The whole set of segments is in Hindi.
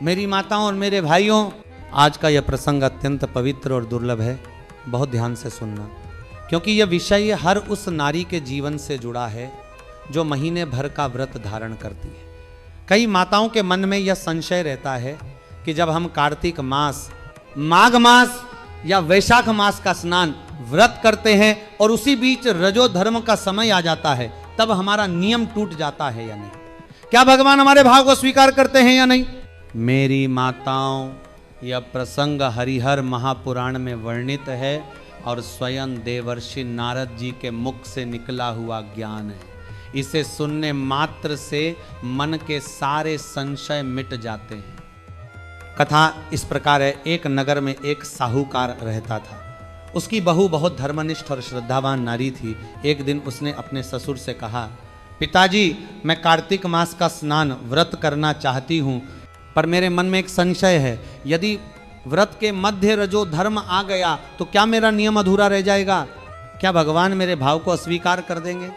मेरी माताओं और मेरे भाइयों, आज का यह प्रसंग अत्यंत पवित्र और दुर्लभ है। बहुत ध्यान से सुनना, क्योंकि यह विषय हर उस नारी के जीवन से जुड़ा है जो महीने भर का व्रत धारण करती है। कई माताओं के मन में यह संशय रहता है कि जब हम कार्तिक मास, माघ मास या वैशाख मास का स्नान व्रत करते हैं और उसी बीच रजो धर्म का समय आ जाता है, तब हमारा नियम टूट जाता है या नहीं? क्या भगवान हमारे भाव को स्वीकार करते हैं या नहीं? मेरी माताओं, यह प्रसंग हरिहर महापुराण में वर्णित है और स्वयं देवर्षि नारद जी के मुख से निकला हुआ ज्ञान है। इसे सुनने मात्र से मन के सारे संशय मिट जाते हैं। कथा इस प्रकार है। एक नगर में एक साहूकार रहता था। उसकी बहू बहुत धर्मनिष्ठ और श्रद्धावान नारी थी। एक दिन उसने अपने ससुर से कहा, पिताजी, मैं कार्तिक मास का स्नान व्रत करना चाहती हूँ, पर मेरे मन में एक संशय है। यदि व्रत के मध्य रजो धर्म आ गया तो क्या मेरा नियम अधूरा रह जाएगा? क्या भगवान मेरे भाव को अस्वीकार कर देंगे?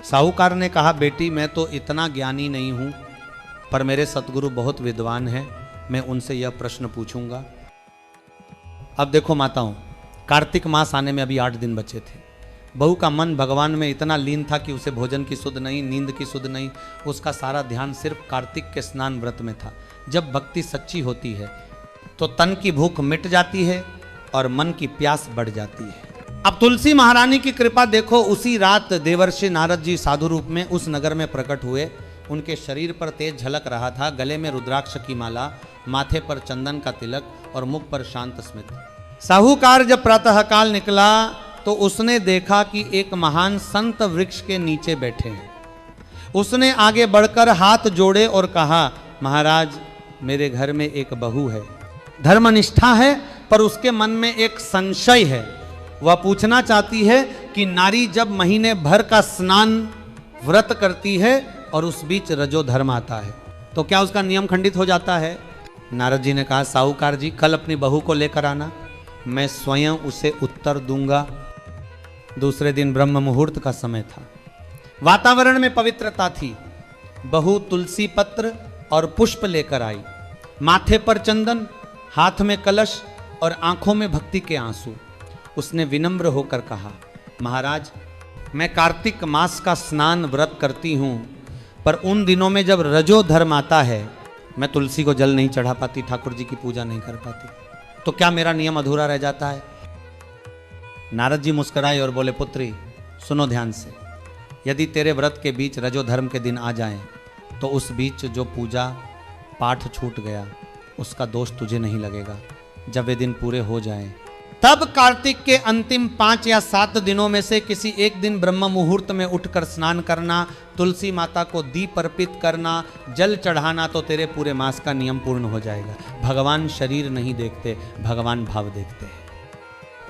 साहूकार ने कहा, बेटी, मैं तो इतना ज्ञानी नहीं हूँ, पर मेरे सतगुरु बहुत विद्वान हैं, मैं उनसे यह प्रश्न पूछूंगा। अब देखो माताओं, कार्तिक मास आने में अभी 8 दिन बचे थे। बहू का मन भगवान में इतना लीन था कि उसे भोजन की सुध नहीं, नींद की सुध नहीं। उसका सारा ध्यान सिर्फ कार्तिक के स्नान व्रत में था। जब भक्ति सच्ची होती है तो तन की भूख मिट जाती है और मन की प्यास बढ़ जाती है। अब तुलसी महारानी की कृपा देखो, उसी रात देवर्षि नारद जी साधु रूप में उस नगर में प्रकट हुए। उनके शरीर पर तेज झलक रहा था। गले में रुद्राक्ष की माला, माथे पर चंदन का तिलक और मुख पर शांत स्मित। साहूकार जब प्रातःकाल निकला तो उसने देखा कि एक महान संत वृक्ष के नीचे बैठे हैं। उसने आगे बढ़कर हाथ जोड़े और कहा, महाराज, मेरे घर में एक बहू है, धर्मनिष्ठा है, पर उसके मन में एक संशय है। वह पूछना चाहती है कि नारी जब महीने भर का स्नान व्रत करती है और उस बीच रजो धर्म आता है तो क्या उसका नियम खंडित हो जाता है? नारद जी ने कहा, साहूकार जी, कल अपनी बहू को लेकर आना, मैं स्वयं उसे उत्तर दूंगा। दूसरे दिन ब्रह्म मुहूर्त का समय था। वातावरण में पवित्रता थी। बहू तुलसी पत्र और पुष्प लेकर आई। माथे पर चंदन, हाथ में कलश और आंखों में भक्ति के आंसू। उसने विनम्र होकर कहा, महाराज, मैं कार्तिक मास का स्नान व्रत करती हूँ, पर उन दिनों में जब रजो धर्म आता है मैं तुलसी को जल नहीं चढ़ा पाती, ठाकुर जी की पूजा नहीं कर पाती, तो क्या मेरा नियम अधूरा रह जाता है? नारद जी मुस्कुराए और बोले, पुत्री, सुनो ध्यान से। यदि तेरे व्रत के बीच रजो धर्म के दिन आ जाएं तो उस बीच जो पूजा पाठ छूट गया उसका दोष तुझे नहीं लगेगा। जब वे दिन पूरे हो जाएं तब कार्तिक के अंतिम 5 या 7 दिनों में से किसी एक दिन ब्रह्म मुहूर्त में उठकर स्नान करना, तुलसी माता को दीप अर्पित करना, जल चढ़ाना, तो तेरे पूरे मास का नियम पूर्ण हो जाएगा। भगवान शरीर नहीं देखते, भगवान भाव देखते हैं।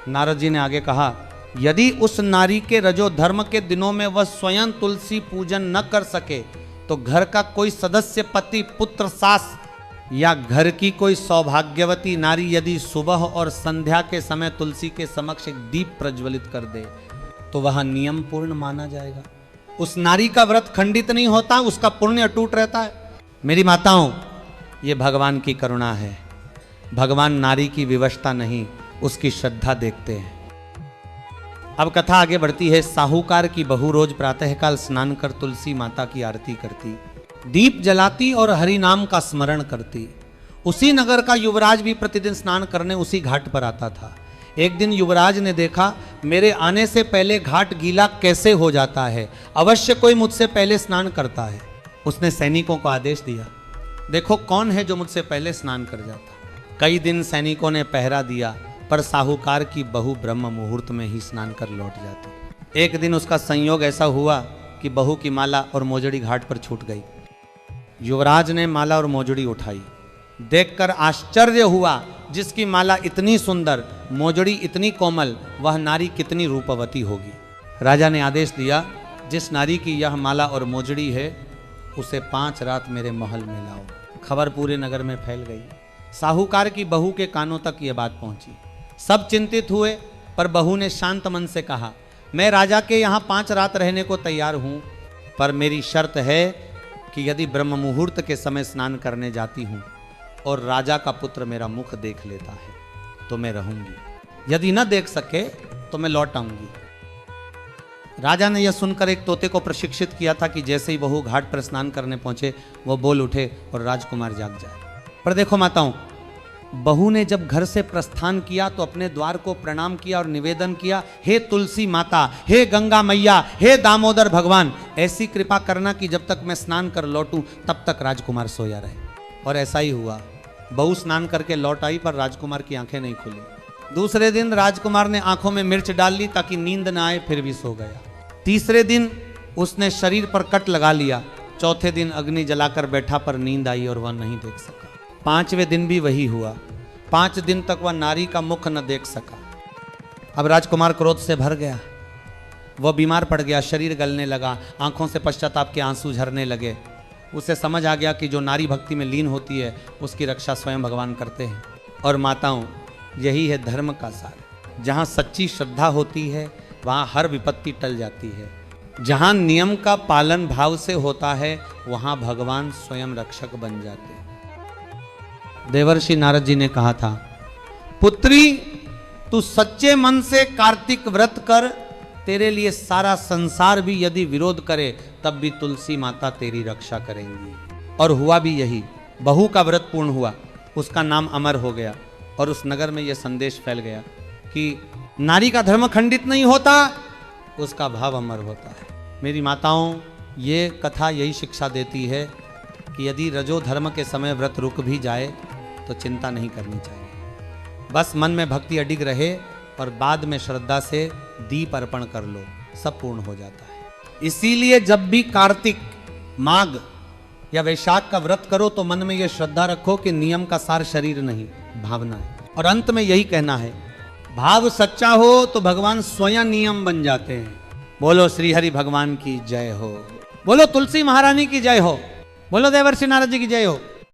नारद जी ने आगे कहा, यदि उस नारी के रजो धर्म के दिनों में वह स्वयं तुलसी पूजन न कर सके तो घर का कोई सदस्य, पति, पुत्र, सास या घर की कोई सौभाग्यवती नारी यदि सुबह और संध्या के समय तुलसी के समक्ष एक दीप प्रज्वलित कर दे तो वह नियम पूर्ण माना जाएगा। उस नारी का व्रत खंडित नहीं होता, उसका पुण्य अटूट रहता है। मेरी माताओं, ये भगवान की करुणा है। भगवान नारी की विवशता नहीं, उसकी श्रद्धा देखते हैं। अब कथा आगे बढ़ती है। साहूकार की बहू रोज प्रातःकाल स्नान कर तुलसी माता की आरती करती, दीप जलाती और हरि नाम का स्मरण करती। उसी नगर का युवराज भी प्रतिदिन स्नान करने उसी घाट पर आता था। एक दिन युवराज ने देखा, मेरे आने से पहले घाट गीला कैसे हो जाता है, अवश्य कोई मुझसे पहले स्नान करता है। उसने सैनिकों को आदेश दिया, देखो कौन है जो मुझसे पहले स्नान कर जाता। कई दिन सैनिकों ने पहरा दिया, पर साहूकार की बहू ब्रह्म मुहूर्त में ही स्नान कर लौट जाती। एक दिन उसका संयोग ऐसा हुआ कि बहू की माला और मोजड़ी घाट पर छूट गई। युवराज ने माला और मोजड़ी उठाई। देखकर आश्चर्य हुआ, जिसकी माला इतनी सुंदर, मोजड़ी इतनी कोमल, वह नारी कितनी रूपवती होगी। राजा ने आदेश दिया, जिस नारी की यह माला और मोजड़ी है उसे 5 रात मेरे महल में लाओ। खबर पूरे नगर में फैल गई। साहूकार की बहू के कानों तक यह बात पहुंची। सब चिंतित हुए, पर बहू ने शांत मन से कहा, मैं राजा के यहाँ 5 रात रहने को तैयार हूँ, पर मेरी शर्त है कि यदि ब्रह्म मुहूर्त के समय स्नान करने जाती हूँ और राजा का पुत्र मेरा मुख देख लेता है तो मैं रहूंगी, यदि न देख सके तो मैं लौट आऊंगी। राजा ने यह सुनकर एक तोते को प्रशिक्षित किया था कि जैसे ही बहू घाट पर स्नान करने पहुंचे वो बोल उठे और राजकुमार जाग जाए। पर देखो माताओं, बहू ने जब घर से प्रस्थान किया तो अपने द्वार को प्रणाम किया और निवेदन किया, हे तुलसी माता, हे गंगा मैया, हे दामोदर भगवान, ऐसी कृपा करना कि जब तक मैं स्नान कर लौटूं तब तक राजकुमार सोया रहे। और ऐसा ही हुआ। बहू स्नान करके लौट आई पर राजकुमार की आंखें नहीं खुली। दूसरे दिन राजकुमार ने आंखों में मिर्च डाल ली ताकि नींद न आए, फिर भी सो गया। तीसरे दिन उसने शरीर पर कट लगा लिया। चौथे दिन अग्नि जलाकर बैठा पर नींद आई और वह नहीं देख सका। पांचवें दिन भी वही हुआ। 5 दिन तक वह नारी का मुख न देख सका। अब राजकुमार क्रोध से भर गया, वह बीमार पड़ गया, शरीर गलने लगा, आंखों से पश्चाताप के आंसू झरने लगे। उसे समझ आ गया कि जो नारी भक्ति में लीन होती है उसकी रक्षा स्वयं भगवान करते हैं। और माताओं, यही है धर्म का सार। जहाँ सच्ची श्रद्धा होती है वहाँ हर विपत्ति टल जाती है। जहाँ नियम का पालन भाव से होता है वहाँ भगवान स्वयं रक्षक बन जाते हैं। देवर्षि नारद जी ने कहा था, पुत्री तू सच्चे मन से कार्तिक व्रत कर, तेरे लिए सारा संसार भी यदि विरोध करे तब भी तुलसी माता तेरी रक्षा करेंगी। और हुआ भी यही। बहू का व्रत पूर्ण हुआ, उसका नाम अमर हो गया और उस नगर में यह संदेश फैल गया कि नारी का धर्म खंडित नहीं होता, उसका भाव अमर होता है। मेरी माताओं, ये कथा यही शिक्षा देती है कि यदि रजो धर्म के समय व्रत रुक भी जाए तो चिंता नहीं करनी चाहिए। बस मन में भक्ति अडिग रहे और बाद में श्रद्धा से दीप अर्पण कर लो, सब पूर्ण हो जाता है। इसीलिए जब भी कार्तिक, माघ या वैशाख का व्रत करो तो मन में यह श्रद्धा रखो कि नियम का सार शरीर नहीं, भावना है। और अंत में यही कहना है, भाव सच्चा हो तो भगवान स्वयं नियम बन जाते हैं। बोलो श्री हरि भगवान की जय हो, बोलो तुलसी महारानी की जय हो, बोलो देवर्षि नारद जी की जय हो।